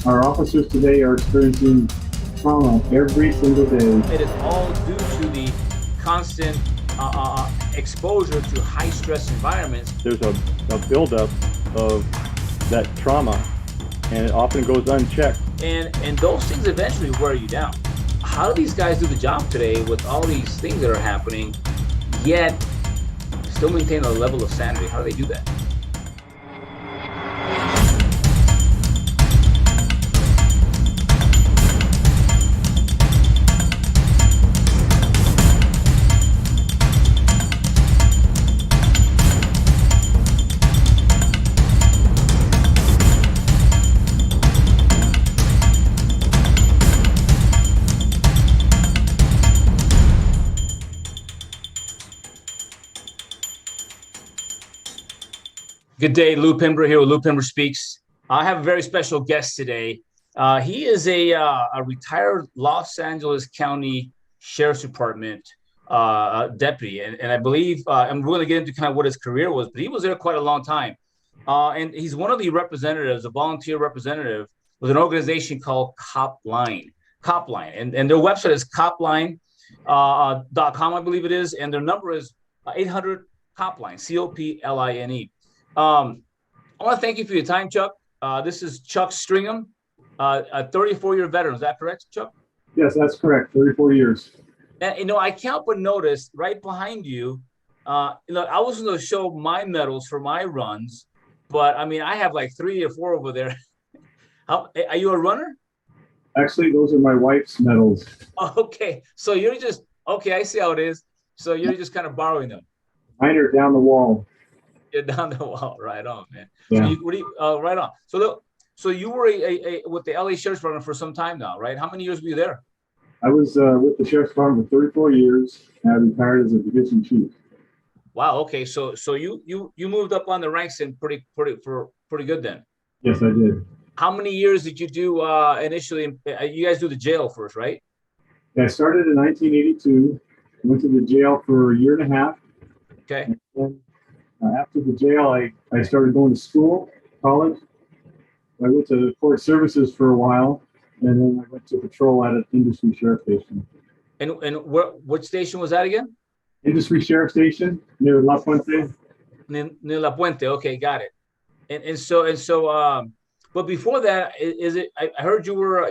Our officers today are experiencing trauma every single day. It is all due to the constant exposure to high stress environments. There's a buildup of that trauma, and it often goes unchecked. And those things eventually wear you down. How do these guys do the job today with all these things that are happening, yet still maintain a level of sanity? How do they do that? Good day, Lou Pimber here with Lou Pimber Speaks. I have a very special guest today. He is a retired Los Angeles County Sheriff's Department deputy, and I believe, and we're going to get into kind of what his career was, but he was there quite a long time. And he's one of the representatives, a volunteer representative with an organization called COPLINE. COPLINE, and their website is COPLINE.com, I believe it is, and their number is 800 COPLINE, COPLINE. I want to thank you for your time, Chuck. This is Chuck Stringham, a 34-year veteran. Is that correct, Chuck? Yes, that's correct. 34 years. And, I can't but notice right behind you, I was going to show my medals for my runs, but I mean, I have like 3 or 4 over there. Are you a runner? Actually, those are my wife's medals. Okay. So you're just, okay, I see how it is. So you're just kind of borrowing them. Mine are down the wall. You're down the wall. Right on, man. Yeah. So right on. So you were with the LA Sheriff's Department for some time now, right? How many years were you there? I was with the Sheriff's Department for 34 years, and I retired as a division chief. Wow. Okay. So you moved up on the ranks and pretty good then. Yes, I did. How many years did you do initially? You guys do the jail first, right? Yeah, I started in 1982. Went to the jail for a year and a half. Okay. And then, after the jail, I started going to school, college. I went to court services for a while, and then I went to patrol at an industry sheriff station. And what station was that again? Industry sheriff station near La Puente. Near La Puente. Okay, got it. And so but before that, I heard you were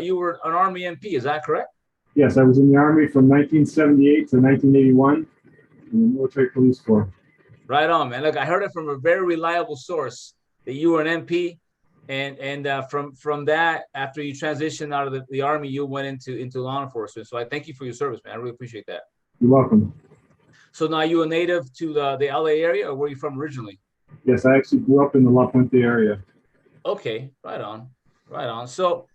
an Army MP. Is that correct? Yes, I was in the Army from 1978 to 1981 in the Military Police Corps. Right on, man. Look, I heard it from a very reliable source that you were an MP, and from that, after you transitioned out of the Army, you went into law enforcement. So I thank you for your service, man. I really appreciate that. You're welcome. So now you a native to the LA area, or where are you from originally? Yes, I actually grew up in the La Puente area. Okay, right on. So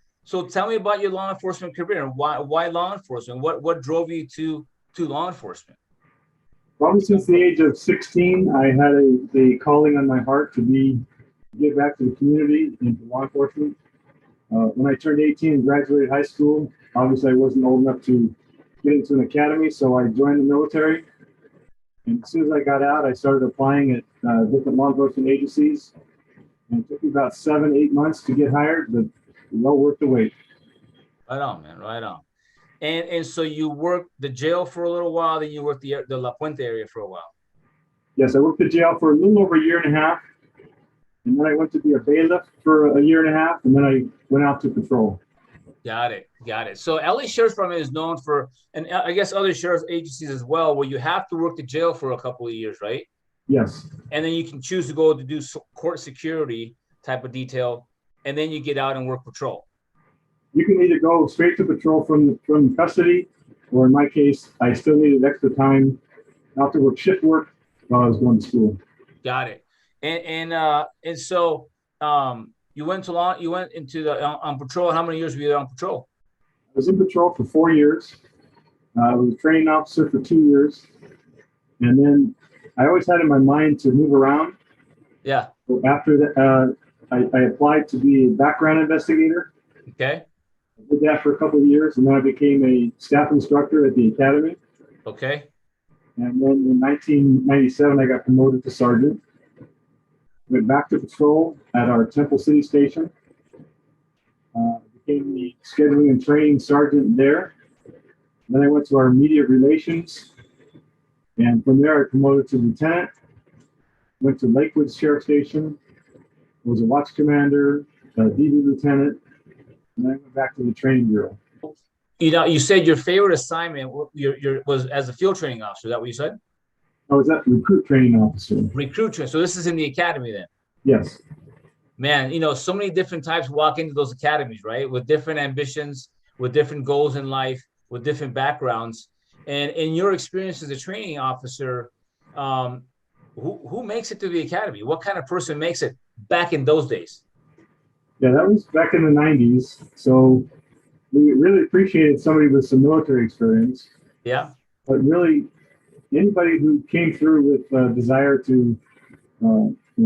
tell me about your law enforcement career and why law enforcement? What drove you to law enforcement? Probably since the age of 16, I had a calling on my heart to give back to the community and to law enforcement. When I turned 18 and graduated high school, obviously I wasn't old enough to get into an academy, so I joined the military. And as soon as I got out, I started applying at different law enforcement agencies. And it took me about 7-8 months to get hired, but well worth the wait. Right on, man. Right on. And so you worked the jail for a little while, then you worked the La Puente area for a while. Yes, I worked the jail for a little over a year and a half. And then I went to be a bailiff for a year and a half, and then I went out to patrol. Got it. So LA Sheriff's Department is known for, and I guess other sheriff's agencies as well, where you have to work the jail for a couple of years, right? Yes. And then you can choose to go to do court security type of detail, and then you get out and work patrol. You can either go straight to patrol from custody, or in my case, I still needed extra time out to work shift work while I was going to school. Got it. And so you went into on patrol. How many years were you on patrol? I was in patrol for 4 years. I was a training officer for 2 years, and then I always had in my mind to move around. Yeah. So after that, I applied to be a background investigator. Okay. I did that for a couple of years, and then I became a staff instructor at the academy. Okay. And then in 1997, I got promoted to sergeant. Went back to patrol at our Temple City station. scheduling and training sergeant there. Then I went to our media relations, and from there I promoted to lieutenant. Went to Lakewood Sheriff Station, was a watch commander, a DB lieutenant, and then I went back to the training bureau. You said your favorite assignment was as a field training officer. Is that what you said? I was that recruit training officer. Recruit training. So this is in the academy then? Yes. Man, so many different types walk into those academies, right? With different ambitions, with different goals in life, with different backgrounds. And in your experience as a training officer, who makes it to the academy? What kind of person makes it back in those days? Yeah, that was back in the 90s. So we really appreciated somebody with some military experience. Yeah. But really, anybody who came through with a desire to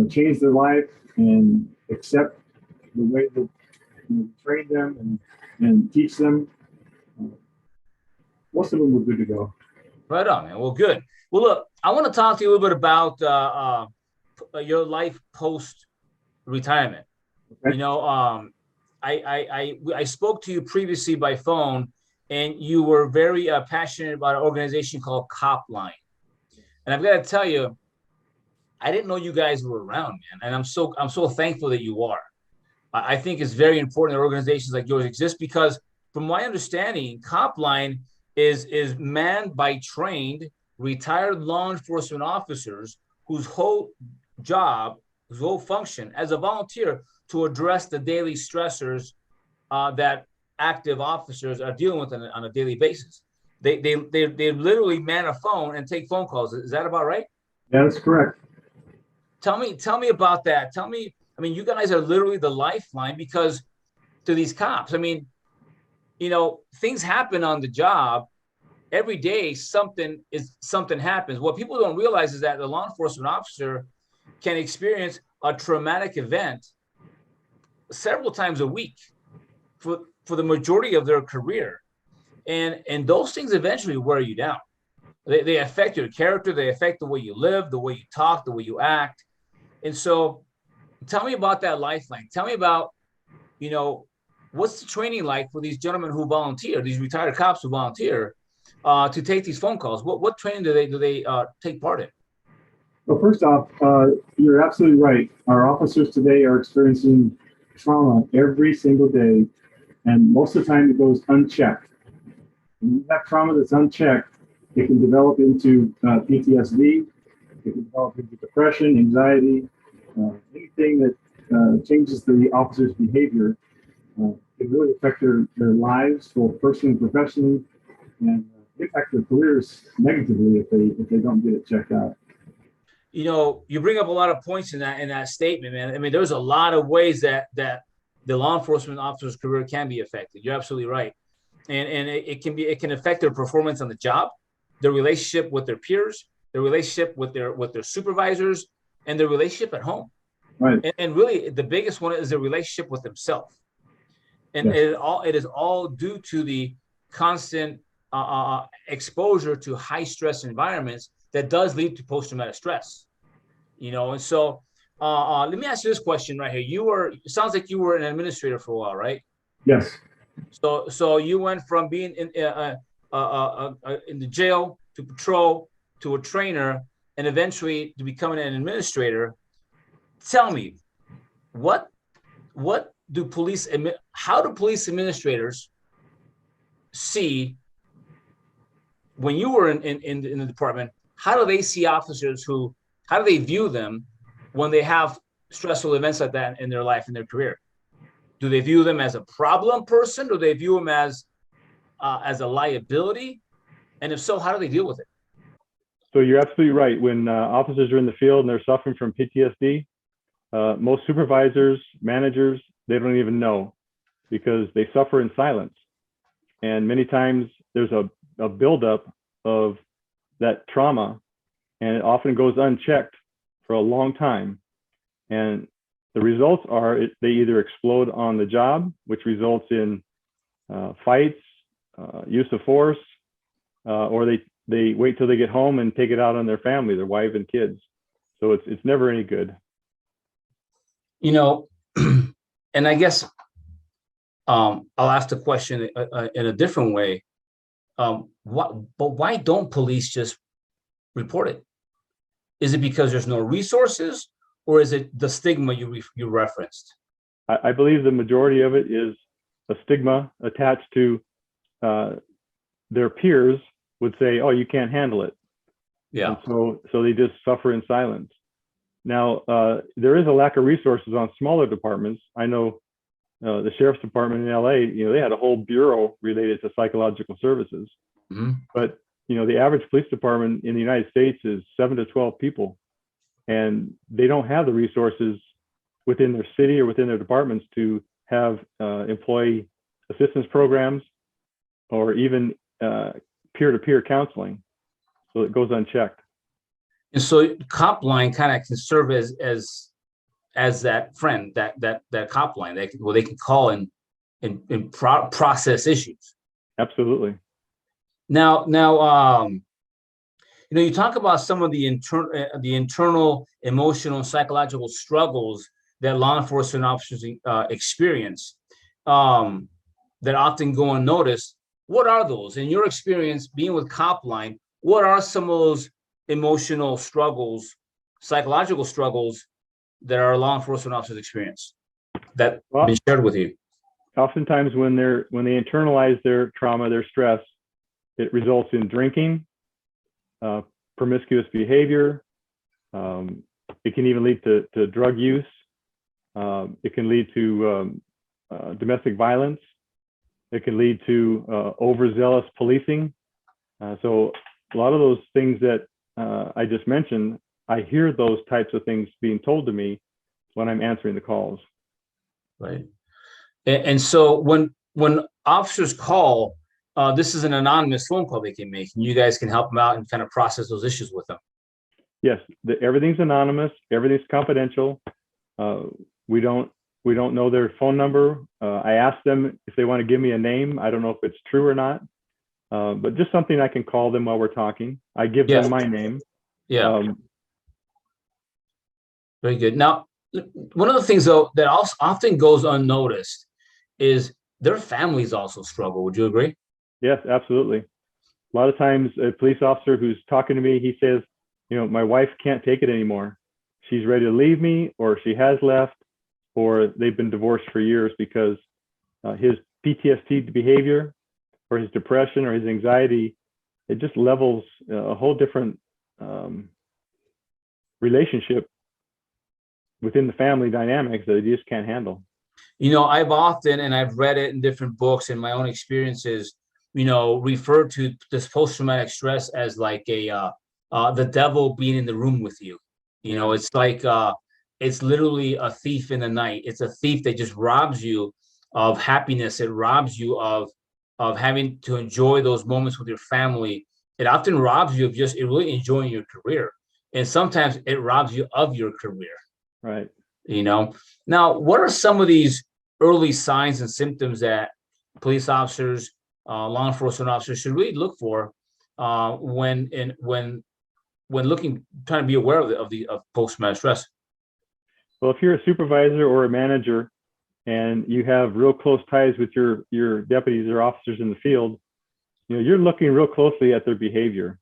change their life and accept the way that we train them and teach them, most of them were good to go. Right on, man. Well, good. Well, look, I want to talk to you a little bit about your life post-retirement. Okay. I spoke to you previously by phone, and you were very passionate about an organization called COPLINE. And I've got to tell you, I didn't know you guys were around, man. And I'm so thankful that you are. I think it's very important that organizations like yours exist because, from my understanding, COPLINE is manned by trained, retired law enforcement officers whose whole job, whose whole function as a volunteer to address the daily stressors that active officers are dealing with on a daily basis. They literally man a phone and take phone calls. Is that about right? Yeah, that's correct. Tell me about that. You guys are literally the lifeline because to these cops. Things happen on the job. Every day something happens. What people don't realize is that the law enforcement officer can experience a traumatic event several times a week for the majority of their career. And those things eventually wear you down. They affect your character. They affect the way you live, the way you talk, the way you act. And so tell me about that lifeline. Tell me about, what's the training like for these gentlemen who volunteer, these retired cops who volunteer to take these phone calls? What training do they take part in? Well, first off, you're absolutely right. Our officers today are experiencing trauma every single day, and most of the time it goes unchecked. When you have trauma that's unchecked, it can develop into PTSD, it can develop into depression, anxiety, anything that changes the officer's behavior. It really affect their lives, both personally and professionally, and impact their careers negatively if they don't get it checked out. You bring up a lot of points in that statement, man. There's a lot of ways that the law enforcement officer's career can be affected. You're absolutely right, and it can affect their performance on the job, their relationship with their peers, their relationship with their supervisors, and their relationship at home. Right. And really, the biggest one is their relationship with themselves. And yes. It is all due to the constant exposure to high stress environments that does lead to post-traumatic stress. And so let me ask you this question right here. It sounds like you were an administrator for a while, right? Yes. So you went from being in the jail to patrol to a trainer and eventually to becoming an administrator. Tell me, how do police administrators see, when you were in the department, how do they see officers how do they view them when they have stressful events like that in their life, in their career? Do they view them as a problem person? Do they view them as a liability? And if so, how do they deal with it? So you're absolutely right. When officers are in the field and they're suffering from PTSD, most supervisors, managers, they don't even know because they suffer in silence. And many times there's a buildup of that trauma, and it often goes unchecked for a long time. And the results are they either explode on the job, which results in fights, use of force, or they wait till they get home and take it out on their family, their wife and kids. So it's never any good. And I guess I'll ask the question in a different way. Why don't police just report it? Is it because there's no resources, or is it the stigma you referenced? I believe the majority of it is a stigma attached to their peers would say, "Oh, you can't handle it." Yeah. And so they just suffer in silence. Now, there is a lack of resources on smaller departments. I know the sheriff's department in LA, they had a whole bureau related to psychological services. Mm-hmm. But, the average police department in the United States is 7 to 12 people, and they don't have the resources within their city or within their departments to have employee assistance programs or even peer-to-peer counseling. So it goes unchecked. And so COPLINE kind of can serve as that friend, that COPLINE. They can call and process issues. Absolutely. Now, you talk about some of the internal emotional and psychological struggles that law enforcement officers experience that often go unnoticed. What are those? In your experience, being with COPLINE, what are some of those emotional struggles, psychological struggles that our law enforcement officers experience that have been shared with you? Oftentimes when they internalize their trauma, their stress, it results in drinking, promiscuous behavior. It can even lead to drug use. It can lead to domestic violence. It can lead to overzealous policing. So a lot of those things that I just mentioned, I hear those types of things being told to me when I'm answering the calls. Right. And so when officers call, this is an anonymous phone call they can make, and you guys can help them out and kind of process those issues with them. Yes, everything's anonymous, everything's confidential. We don't know their phone number. I ask them if they want to give me a name. I don't know if it's true or not, but just something I can call them while we're talking. I give them my name. Yeah. Very good. Now, one of the things though that also often goes unnoticed is their families also struggle. Would you agree? Yes, absolutely. A lot of times a police officer who's talking to me, he says, my wife can't take it anymore. She's ready to leave me, or she has left, or they've been divorced for years because his PTSD behavior or his depression or his anxiety, it just levels a whole different relationship within the family dynamics that they just can't handle. I've often, and I've read it in different books and my own experiences, referred to this post-traumatic stress as like the devil being in the room with you. It's like it's literally a thief in the night. It's a thief that just robs you of happiness. It robs you of having to enjoy those moments with your family. It often robs you of just really enjoying your career, and sometimes it robs you of your career. Right. Now, what are some of these early signs and symptoms that police officers, law enforcement officers should really look for when trying to be aware of post-traumatic stress? Well, if you're a supervisor or a manager and you have real close ties with your deputies or officers in the field, you're looking real closely at their behavior,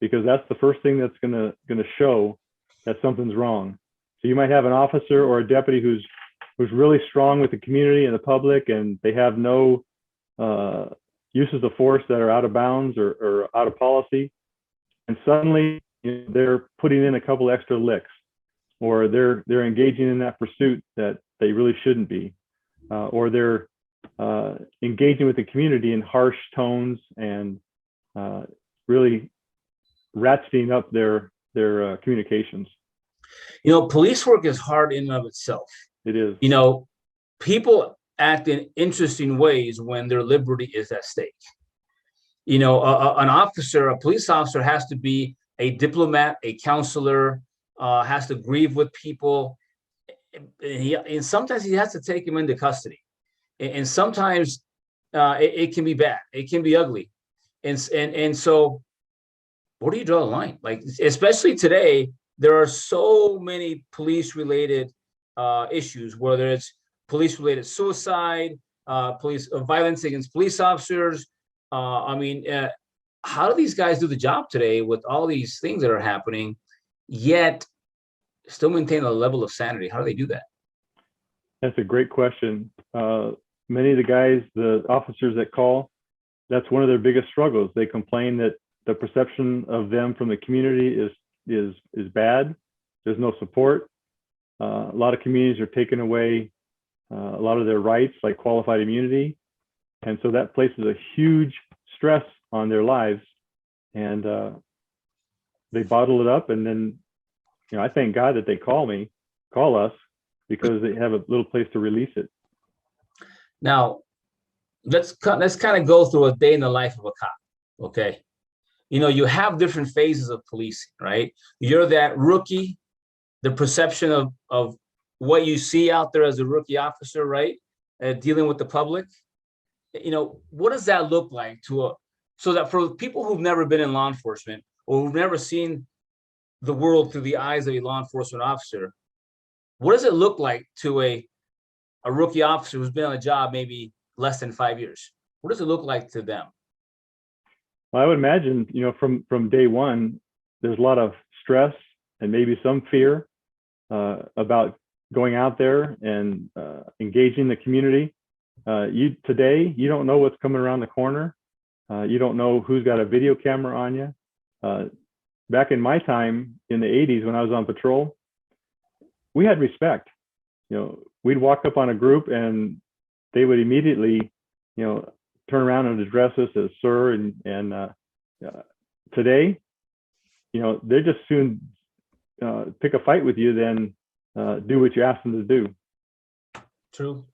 because that's the first thing that's gonna show that something's wrong. So you might have an officer or a deputy who's really strong with the community and the public, and they have no uses of force that are out of bounds or out of policy, and suddenly they're putting in a couple extra licks, or they're engaging in that pursuit that they really shouldn't be, or they're engaging with the community in harsh tones and really ratcheting up their communications. Police work is hard in and of itself. It is. People act in interesting ways when their liberty is at stake. An officer, a police officer, has to be a diplomat, a counselor, has to grieve with people, and sometimes he has to take them into custody, and sometimes it can be bad, it can be ugly, and so where do you draw the line? Like, especially today, there are so many police-related issues, whether it's police-related suicide, violence against police officers. How do these guys do the job today with all these things that are happening, yet still maintain a level of sanity? How do they do that? That's a great question. Many of the guys, the officers that call, that's one of their biggest struggles. They complain that the perception of them from the community is bad. There's no support. A lot of communities are taking away a lot of their rights, like qualified immunity, and so that places a huge stress on their lives, and they bottle it up. And then, I thank God that they call us, because they have a little place to release it. Now, let's kind of go through a day in the life of a cop, okay? You have different phases of policing, right? You're that rookie, the perception of what you see out there as a rookie officer, right? Dealing with the public. What does that look like so that for people who've never been in law enforcement or who've never seen the world through the eyes of a law enforcement officer, what does it look like to a rookie officer who's been on the job maybe less than 5 years? What does it look like to them? Well, I would imagine, from day one, there's a lot of stress and maybe some fear about going out there and engaging the community. Today, you don't know what's coming around the corner. You don't know who's got a video camera on you. Back in my time in the 80s, when I was on patrol, we had respect. We'd walk up on a group and they would immediately, turn around and address us as sir. And today, they just soon pick a fight with you than do what you ask them to do. True.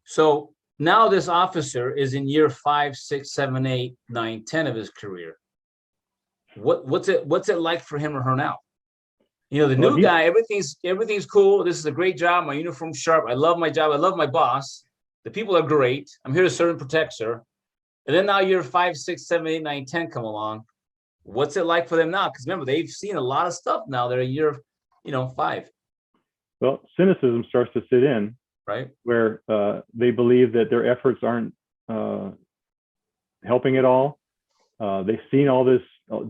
So now this officer is in year 5, 6, 7, 8, 9, 10 of his career. What's it like for him or her now? The new guy, everything's cool. This is a great job. My uniform's sharp. I love my job. I love my boss. The people are great. I'm here to serve and protect, sir. And then now year 5, 6, 7, 8, 9, 10 come along. What's it like for them now? Because remember, they've seen a lot of stuff now. They're a year, 5. Well, cynicism starts to sit in, right? Where they believe that their efforts aren't helping at all. They've seen all this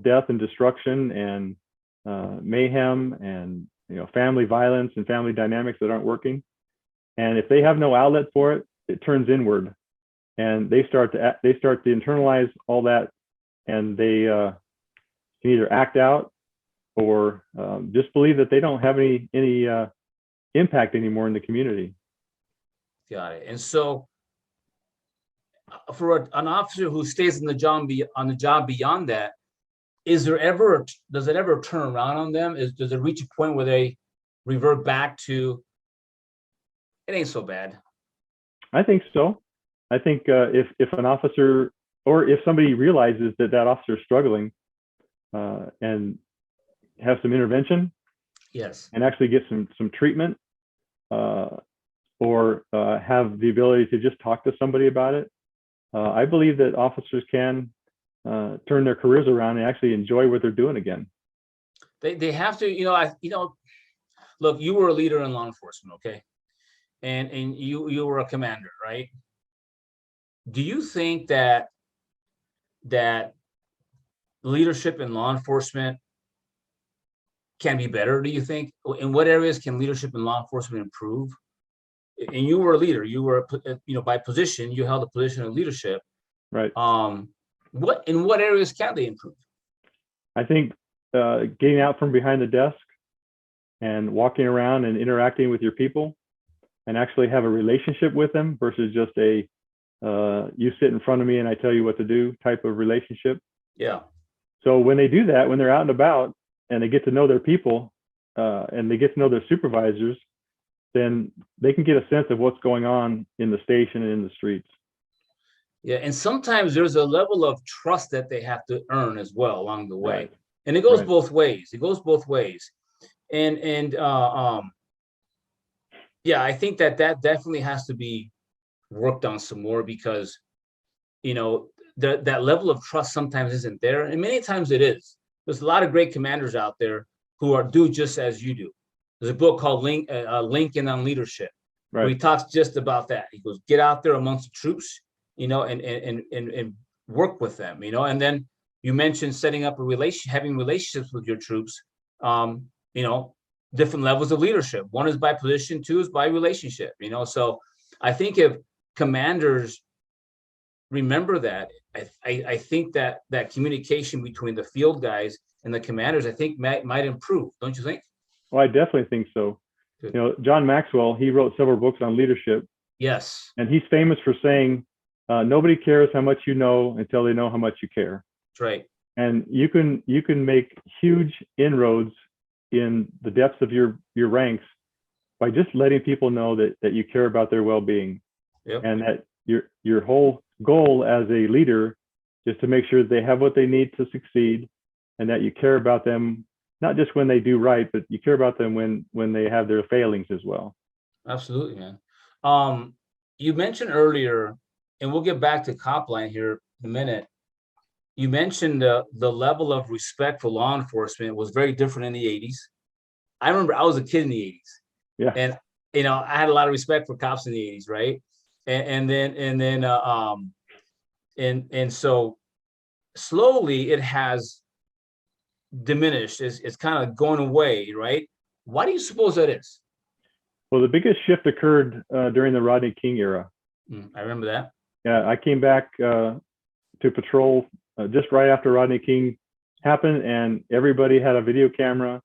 death and destruction and mayhem and family violence and family dynamics that aren't working. And if they have no outlet for it, it turns inward, and they start to internalize all that, and they can either act out or just believe that they don't have any impact anymore in the community. Got it. And so, for an officer who stays on the job beyond that, does it ever turn around on them? Does it reach a point where they revert back to, it ain't so bad? I think so. I think if an officer, or if somebody realizes that officer is struggling and have some intervention, yes, and actually get some treatment, or have the ability to just talk to somebody about it, I believe that officers can turn their careers around and actually enjoy what they're doing again. They have to, look, you were a leader in law enforcement, okay? And you were a commander, right? Do you think that leadership in law enforcement can be better? Do you think? In what areas can leadership in law enforcement improve? And you were a leader. You were, by position, you held a position of leadership. Right. In what areas can they improve? I think getting out from behind the desk and walking around and interacting with your people, and actually have a relationship with them versus just a you sit in front of me and I tell you what to do type of relationship. Yeah. So when they do that, when they're out and about and they get to know their people and they get to know their supervisors, then they can get a sense of what's going on in the station and in the streets. Yeah, and sometimes there's a level of trust that they have to earn as well along the way. Right. And it goes Right. both ways. It goes both ways. And yeah, I think that definitely has to be worked on some more, because that level of trust sometimes isn't there, and many times it is. There's a lot of great commanders out there who do just as you do. There's a book called Lincoln on Leadership, where he talks just about that. He goes, get out there amongst the troops, and work with them, and then you mentioned setting up having relationships with your troops, different levels of leadership. One is by position, two is by relationship, so I think if commanders remember that, I think that communication between the field guys and the commanders, I think might improve. Don't you think? Well, I definitely think so. Good. John Maxwell, he wrote several books on leadership. Yes. And he's famous for saying, nobody cares how much you know until they know how much you care. That's right. And you can make huge inroads in the depths of your ranks by just letting people know that you care about their well-being. Yep. And that your whole goal as a leader is to make sure that they have what they need to succeed, and that you care about them, not just when they do right, but you care about them when they have their failings as well. Absolutely, man. You mentioned earlier, and we'll get back to COPLINE here in a minute. You mentioned the level of respect for law enforcement was very different in the 80s. I remember I was a kid in the 80s. Yeah. And, I had a lot of respect for cops in the 80s, right? And so slowly it has diminished. It's kind of going away, right? Why do you suppose that is? Well, the biggest shift occurred during the Rodney King era. I remember that. Yeah, I came back to patrol just right after Rodney King happened, and everybody had a video camera.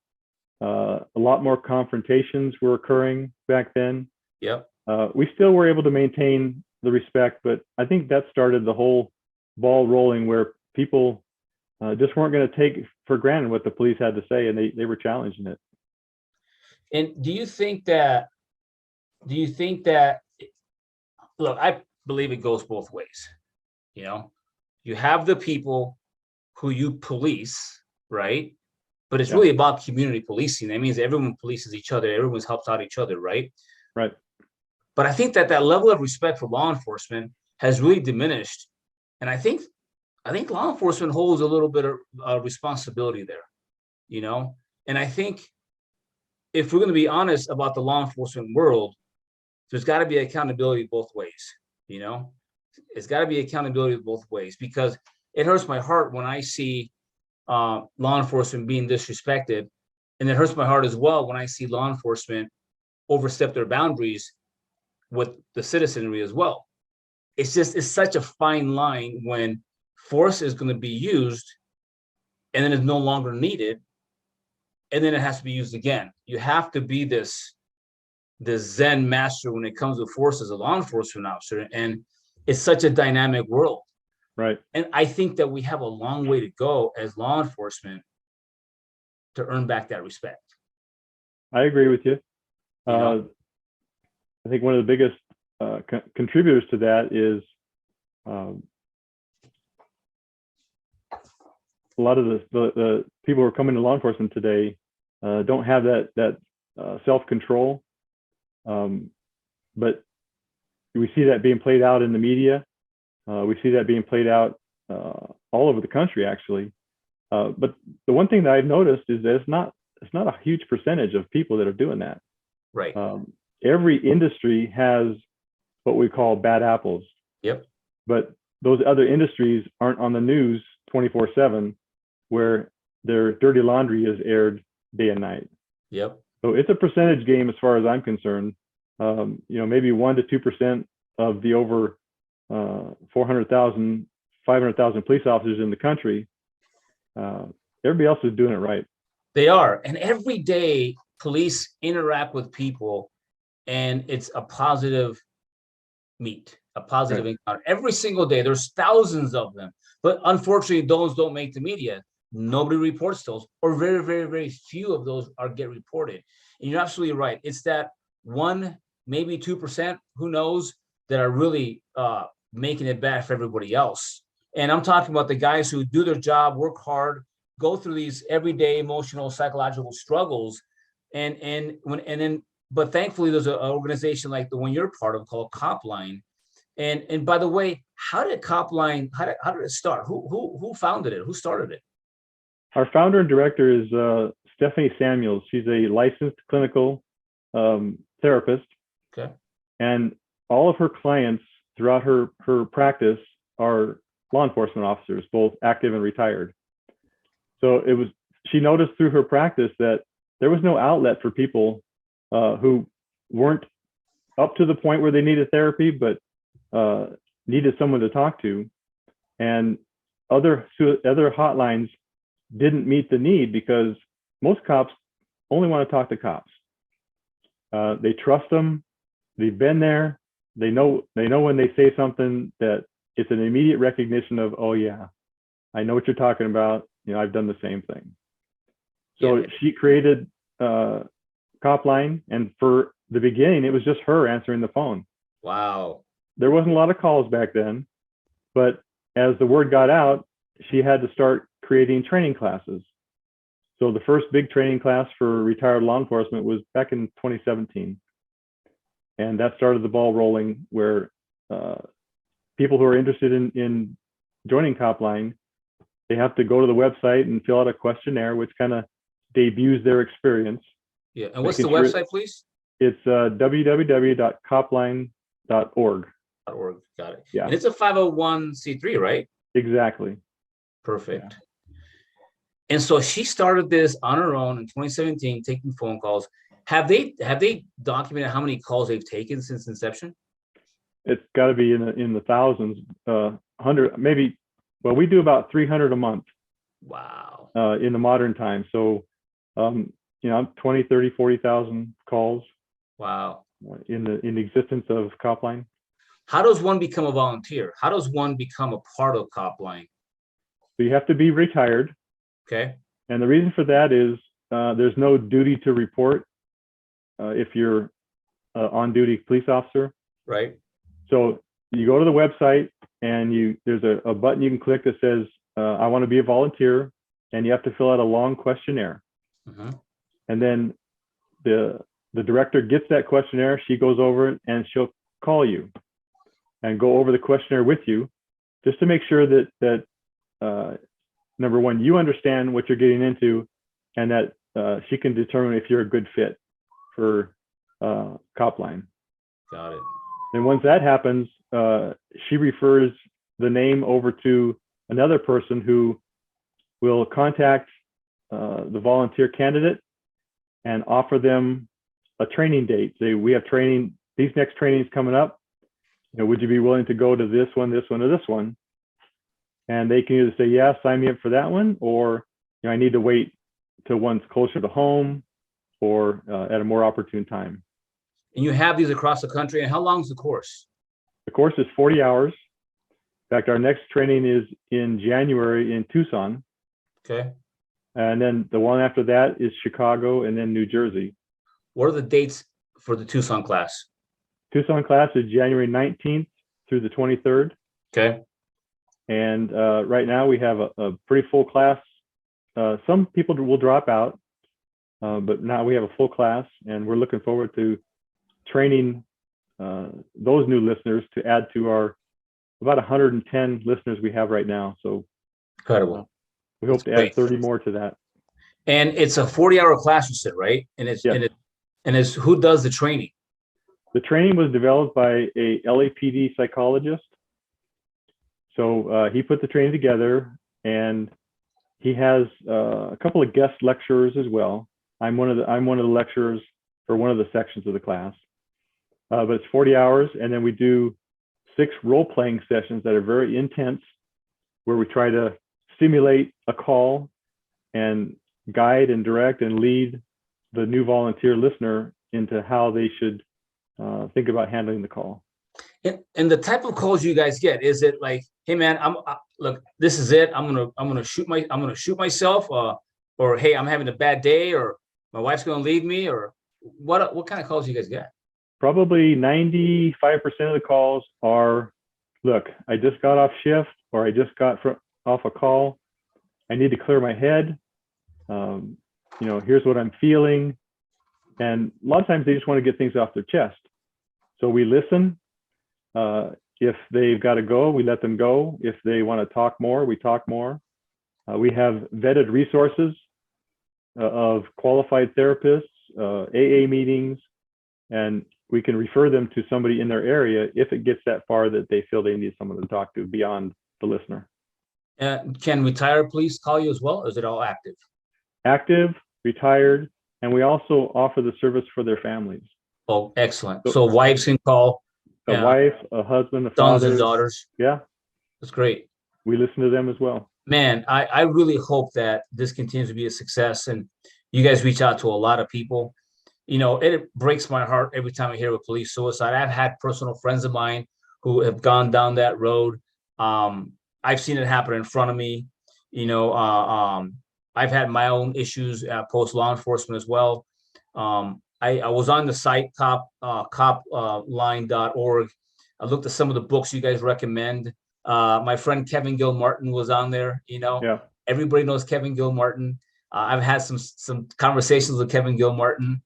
A lot more confrontations were occurring back then. Yep. We still were able to maintain the respect, but I think that started the whole ball rolling, where people just weren't going to take for granted what the police had to say, and they were challenging it. And do you think that, look, I believe it goes both ways. You have the people who you police, right? But it's really about community policing. That means everyone polices each other. Everyone helps out each other, right? Right. But I think that level of respect for law enforcement has really diminished. And I think law enforcement holds a little bit of responsibility there, And I think if we're going to be honest about the law enforcement world, there's got to be accountability both ways, It's got to be accountability both ways, because it hurts my heart when I see law enforcement being disrespected. And it hurts my heart as well when I see law enforcement overstep their boundaries with the citizenry as well. It's such a fine line when force is going to be used and then it's no longer needed, and then it has to be used again. You have to be this Zen master when it comes to force as a law enforcement officer, and it's such a dynamic world. Right. And I think that we have a long way to go as law enforcement to earn back that respect. I agree with you. I think one of the biggest contributors to that is a lot of the people who are coming to law enforcement today don't have that self-control. But we see that being played out in the media. We see that being played out all over the country, actually. But the one thing that I've noticed is that it's not a huge percentage of people that are doing that. Right. Every industry has what we call bad apples. Yep. But those other industries aren't on the news 24/7, where their dirty laundry is aired day and night. Yep. So it's a percentage game as far as I'm concerned. Maybe 1 to 2% of the over 400,000, 500,000 police officers in the country. Everybody else is doing it right. They are. And every day police interact with people, and it's a positive meet, a positive encounter. Every single day, there's thousands of them. But unfortunately, those don't make the media. Nobody reports those, or very, very, very few of those get reported. And you're absolutely right. It's that 1, maybe 2%, who knows, that are really making it bad for everybody else. And I'm talking about the guys who do their job, work hard, go through these everyday emotional, psychological struggles, but thankfully there's an organization like the one you're part of called COPLINE. And by the way, how did COPLINE, how did it start? Who founded it? Who started it? Our founder and director is Stephanie Samuels. She's a licensed clinical therapist. Okay. And all of her clients throughout her practice are law enforcement officers, both active and retired. So she noticed through her practice that there was no outlet for people who weren't up to the point where they needed therapy, but needed someone to talk to. And other hotlines didn't meet the need because most cops only want to talk to cops. They trust them. They've been there. They know when they say something that it's an immediate recognition of, oh yeah, I know what you're talking about. I've done the same thing. So she created COPLINE, and for the beginning, it was just her answering the phone. Wow. There wasn't a lot of calls back then, but as the word got out, she had to start creating training classes. So the first big training class for retired law enforcement was back in 2017. And that started the ball rolling, where people who are interested in joining COPLINE, they have to go to the website and fill out a questionnaire, which kind of debuts their experience. Yeah. And what's the website, please? It's www.copline.org. .org. Got it. Yeah. And it's a 501c3, right? Exactly. Perfect. Yeah. And so she started this on her own in 2017, taking phone calls. Have they documented how many calls they've taken since inception? It's got to be in the thousands, 100, maybe. Well, we do about 300 a month. Wow. In the modern time. So, 20, 30, 40,000 calls. Wow. In the existence of COPLINE. How does one become a volunteer? How does one become a part of COPLINE? So you have to be retired. Okay. And the reason for that is there's no duty to report if you're on-duty police officer. Right. So you go to the website and there's a button you can click that says, I want to be a volunteer, and you have to fill out a long questionnaire. Mm-hmm. And then the director gets that questionnaire, she goes over it, and she'll call you and go over the questionnaire with you, just to make sure that number one, you understand what you're getting into, and that she can determine if you're a good fit for COPLINE. Got it. And once that happens, she refers the name over to another person who will contact the volunteer candidate and offer them a training date. Say, we have training, these next trainings coming up. Would you be willing to go to this one, or this one? And they can either say, yeah, sign me up for that one, or I need to wait till one's closer to home or at a more opportune time. And you have these across the country. And how long is the course? The course is 40 hours. In fact, our next training is in January in Tucson. Okay. And then the one after that is Chicago, and then New Jersey. What are the dates for the Tucson class? Tucson class is January 19th through the 23rd. Okay. And right now we have a pretty full class. Some people will drop out, but now we have a full class, and we're looking forward to training those new listeners to add to our about 110 listeners we have right now. So incredible. We hope to add 30 more to that. And it's a 40-hour class, you said, right? And it's and it's who does the training? The training was developed by a LAPD psychologist. So he put the training together, and he has a couple of guest lecturers as well. I'm one of the lecturers for one of the sections of the class. But it's 40 hours, and then we do 6 role-playing sessions that are very intense, where we try to simulate a call and guide and direct and lead the new volunteer listener into how they should think about handling the call. And the type of calls you guys get, is it like, hey man, look, this is it. I'm gonna shoot myself, or hey, I'm having a bad day, or my wife's gonna leave me, or what kind of calls do you guys get? Probably 95% of the calls are, look, I just got off shift, or I just got off a call. I need to clear my head. Here's what I'm feeling. And a lot of times they just want to get things off their chest. So we listen. If they've got to go, we let them go. If they want to talk more, we talk more. We have vetted resources of qualified therapists, AA meetings, and we can refer them to somebody in their area if it gets that far that they feel they need someone to talk to beyond the listener. Can retired police call you as well, or is it all active? Active, retired, and we also offer the service for their families. Oh, excellent. So wives can call. A wife, a husband, a sons father. and daughters. Yeah. That's great. We listen to them as well. Man, I really hope that this continues to be a success and you guys reach out to a lot of people. You know, it breaks my heart every time I hear of police suicide. I've had personal friends of mine who have gone down that road. I've seen it happen in front of me. You know, I've had my own issues post law enforcement as well. I was on the site COPLINE.org. I looked at some of the books you guys recommend. My friend Kevin Gilmartin was on there. You know, yeah. Everybody knows Kevin Gilmartin. I've had some conversations with Kevin Gilmartin.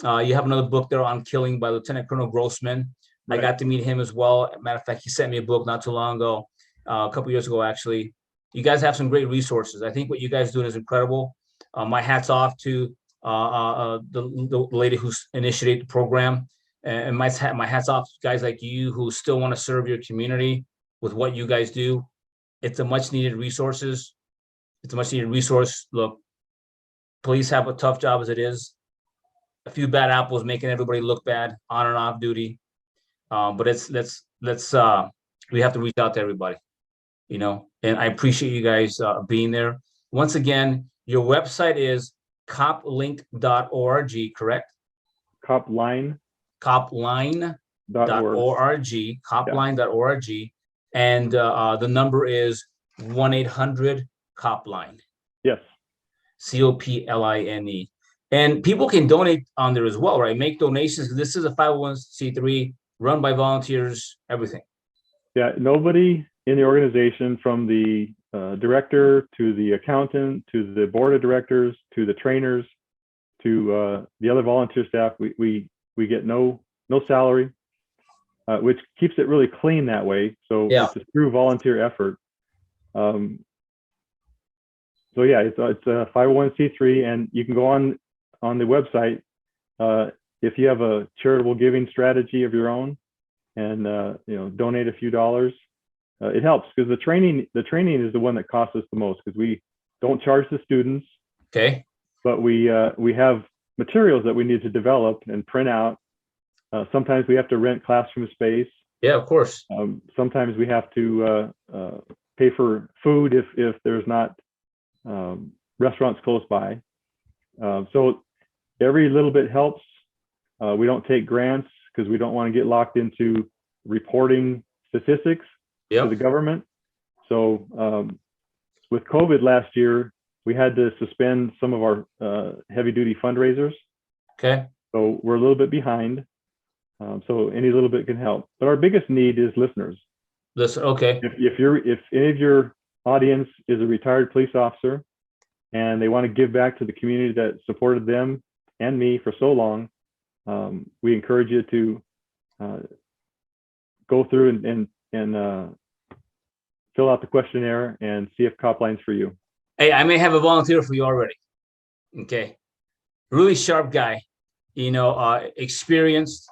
You have another book there on killing by Lieutenant Colonel Grossman. Right. I got to meet him as well. Matter of fact, he sent me a book not too long ago, a couple years ago, actually. You guys have some great resources. I think what you guys doing is incredible. My hat's off to the lady who initiated the program, and my hat's off to guys like you who still want to serve your community with what you guys do. It's a much needed resources. It's a much needed resource. Look, police have a tough job as it is. A few bad apples making everybody look bad on and off duty. But we have to reach out to everybody, you know, and I appreciate you guys being there. Once again, your website is coplink.org, correct? COPLINE. COPLINE.org, COPLINE.org. And the number is 1-800-COPLINE. Yes. COPLINE. And people can donate on there as well, right? Make donations. This is a 501c3 run by volunteers, everything. Yeah, nobody in the organization, from the director to the accountant to the board of directors to the trainers to the other volunteer staff, we get no salary, which keeps it really clean that way. So yeah. It's a true volunteer effort. So yeah, it's a 501c3, and you can go on the website if you have a charitable giving strategy of your own, and donate a few dollars. It helps because the training is the one that costs us the most, because we don't charge the students. Okay. But we have materials that we need to develop and print out. Sometimes we have to rent classroom space. Yeah, of course. Sometimes we have to pay for food if there's not restaurants close by. So every little bit helps. We don't take grants because we don't want to get locked into reporting statistics to the government. So with COVID last year, we had to suspend some of our heavy duty fundraisers. Okay. So we're a little bit behind. So any little bit can help. But our biggest need is listeners. Listen, okay. If any of your audience is a retired police officer and they want to give back to the community that supported them and me for so long, we encourage you to go through and fill out the questionnaire and see if COPLINE's for you. Hey, I may have a volunteer for you already. Okay. Really sharp guy, experienced,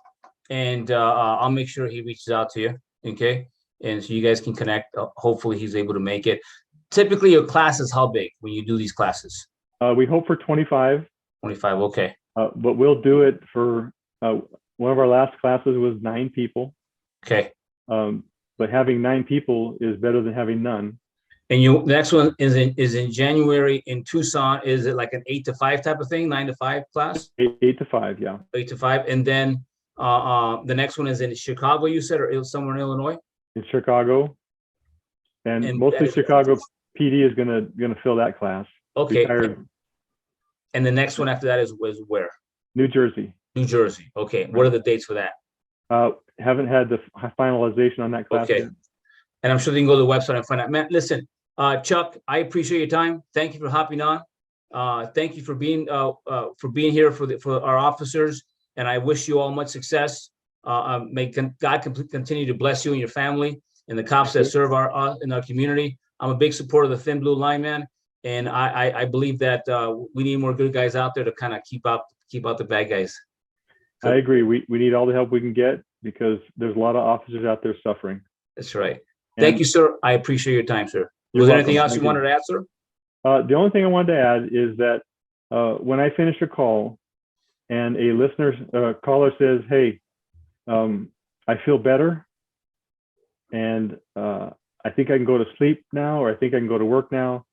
and I'll make sure he reaches out to you. Okay. And so you guys can connect. Hopefully he's able to make it. Typically your class is how big when you do these classes? We hope for 25. 25, okay. But we'll do it for, one of our last classes was 9 people. Okay. But having 9 people is better than having none. And the next one is in January in Tucson. Is it like an 8 to 5 type of thing? 9 to 5 class? 8 to 5, yeah. 8 to 5. And then the next one is in Chicago, you said, or somewhere in Illinois? In Chicago. And mostly Chicago PD is gonna fill that class. Okay. And the next one after that is where? New Jersey. New Jersey. Okay. What are the dates for that? Haven't had the finalization on that class yet. And I'm sure they can go to the website and find out. Man, listen, Chuck, I appreciate your time. Thank you for hopping on. Thank you for being here for our officers. And I wish you all much success. May God continue to bless you and your family and the cops that serve in our community. I'm a big supporter of the Thin Blue Line, man. And I believe that we need more good guys out there to kind of keep out the bad guys. I agree. We need all the help we can get because there's a lot of officers out there suffering. That's right. Thank you, sir. I appreciate your time, sir. Was there anything else you wanted to add, sir? The only thing I wanted to add is that when I finish a call and a listener, caller says, hey, I feel better and I think I can go to sleep now, or I think I can go to work now.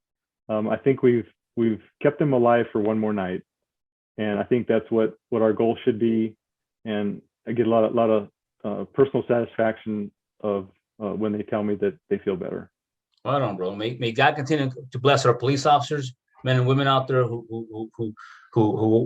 I think we've kept them alive for one more night. And I think that's what our goal should be. And I get a lot of personal satisfaction of when they tell me that they feel better. Right on, bro. May God continue to bless our police officers, men and women out there who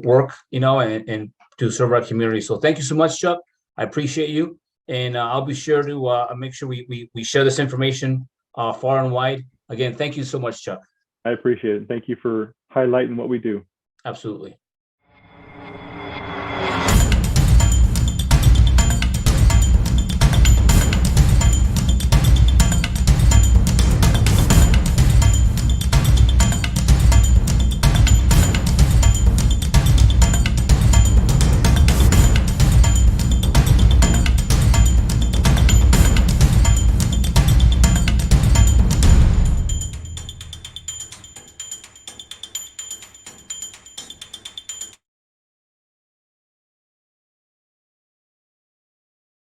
work, and to serve our community. So thank you so much, Chuck. I appreciate you, and I'll be sure to make sure we share this information far and wide. Again, thank you so much, Chuck. I appreciate it. Thank you for highlighting what we do. Absolutely.